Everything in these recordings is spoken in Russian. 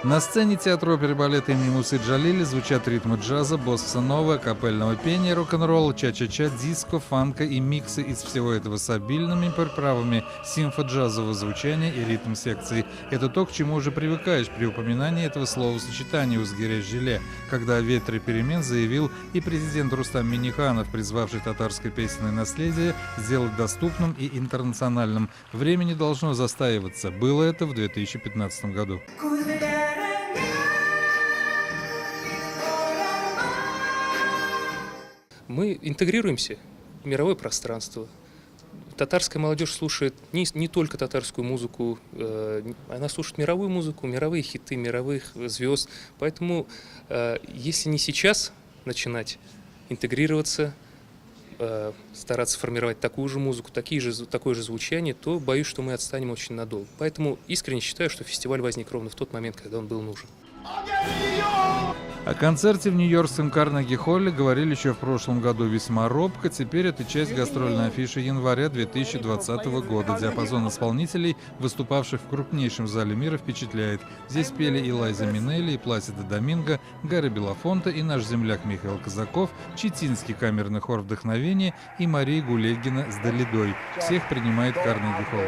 На сцене театра оперы и балета имени Мусы Джалили звучат ритмы джаза, босса-нова, капельного пения, рок-н-ролла, ча-ча-ча, диско, фанка и миксы из всего этого с обильными приправами симфо-джазового звучания и ритм-секции. Это то, к чему уже привыкаешь при упоминании этого словосочетания «Узгереш-Жиле», когда о ветре перемен заявил и президент Рустам Минниханов, призвавший татарское песенное наследие сделать доступным и интернациональным. Время не должно застаиваться. Было это в 2015 году. Мы интегрируемся в мировое пространство. Татарская молодежь слушает не только татарскую музыку, она слушает мировую музыку, мировые хиты, мировых звезд. Поэтому, если не сейчас начинать интегрироваться, стараться формировать такую же музыку, такое же звучание, то боюсь, что мы отстанем очень надолго. Поэтому искренне считаю, что фестиваль возник ровно в тот момент, когда он был нужен. О концерте в нью-йоркском Карнеги-холле говорили еще в прошлом году весьма робко. Теперь это часть гастрольной афиши января 2020 года. Диапазон исполнителей, выступавших в крупнейшем зале мира, впечатляет. Здесь пели и Лайза Минелли, и Пласида Доминго, Гарри Белофонте, и наш земляк Михаил Казаков, Читинский камерный хор «Вдохновение» и Мария Гулегина с «Далидой». Всех принимает Карнеги-холл.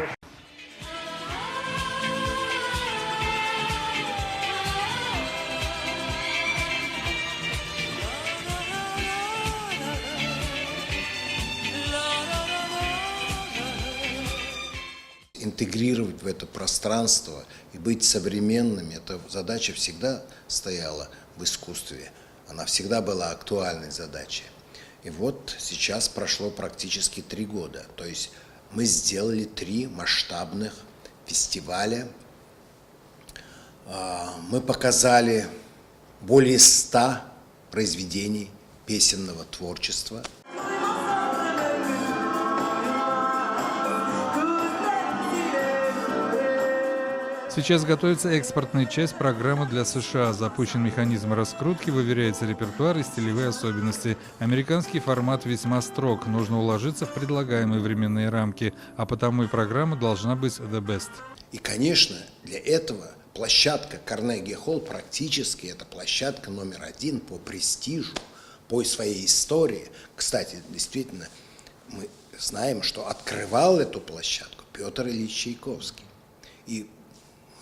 Интегрировать в это пространство и быть современными, эта задача всегда стояла в искусстве. Она всегда была актуальной задачей. И вот сейчас прошло практически 3 года. То есть мы сделали 3 масштабных фестиваля. Мы показали более 100 произведений песенного творчества. Сейчас готовится экспортная часть программы для США. Запущен механизм раскрутки, выверяется репертуар и стилевые особенности. Американский формат весьма строг. Нужно уложиться в предлагаемые временные рамки, а потому и программа должна быть the best. И, конечно, для этого площадка Карнеги-холл практически это площадка номер 1 по престижу, по своей истории. Кстати, действительно, мы знаем, что открывал эту площадку Петр Ильич Чайковский. И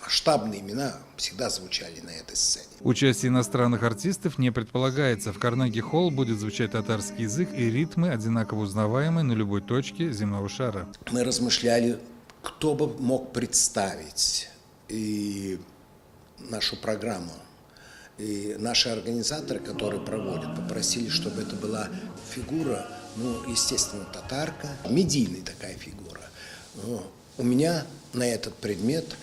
масштабные имена всегда звучали на этой сцене. Участие иностранных артистов не предполагается. В Карнеги-холл будет звучать татарский язык и ритмы, одинаково узнаваемые на любой точке земного шара. Мы размышляли, кто бы мог представить и нашу программу. И наши организаторы, которые проводят, попросили, чтобы это была фигура, естественно, татарка, медийная такая фигура. Но у меня на этот предмет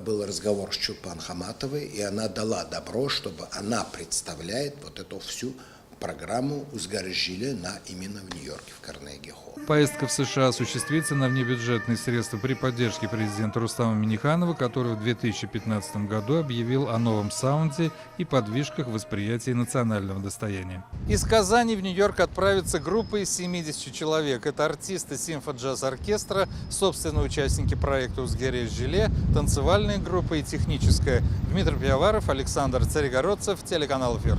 был разговор с Чулпан Хаматовой, и она дала добро, чтобы она представляет вот эту всю программу «Узгереш-Жиле» именно в Нью-Йорке, в Карнеги-холл. Поездка в США осуществится на внебюджетные средства при поддержке президента Рустама Минниханова, который в 2015 году объявил о новом саунде и подвижках восприятия национального достояния. Из Казани в Нью-Йорк отправится группа из 70 человек. Это артисты симфо-джаз-оркестра, собственные участники проекта «Узгереш-Жиле», танцевальная группа и техническая. Дмитрий Пивоваров, Александр Царегородцев, телеканал «Эфир».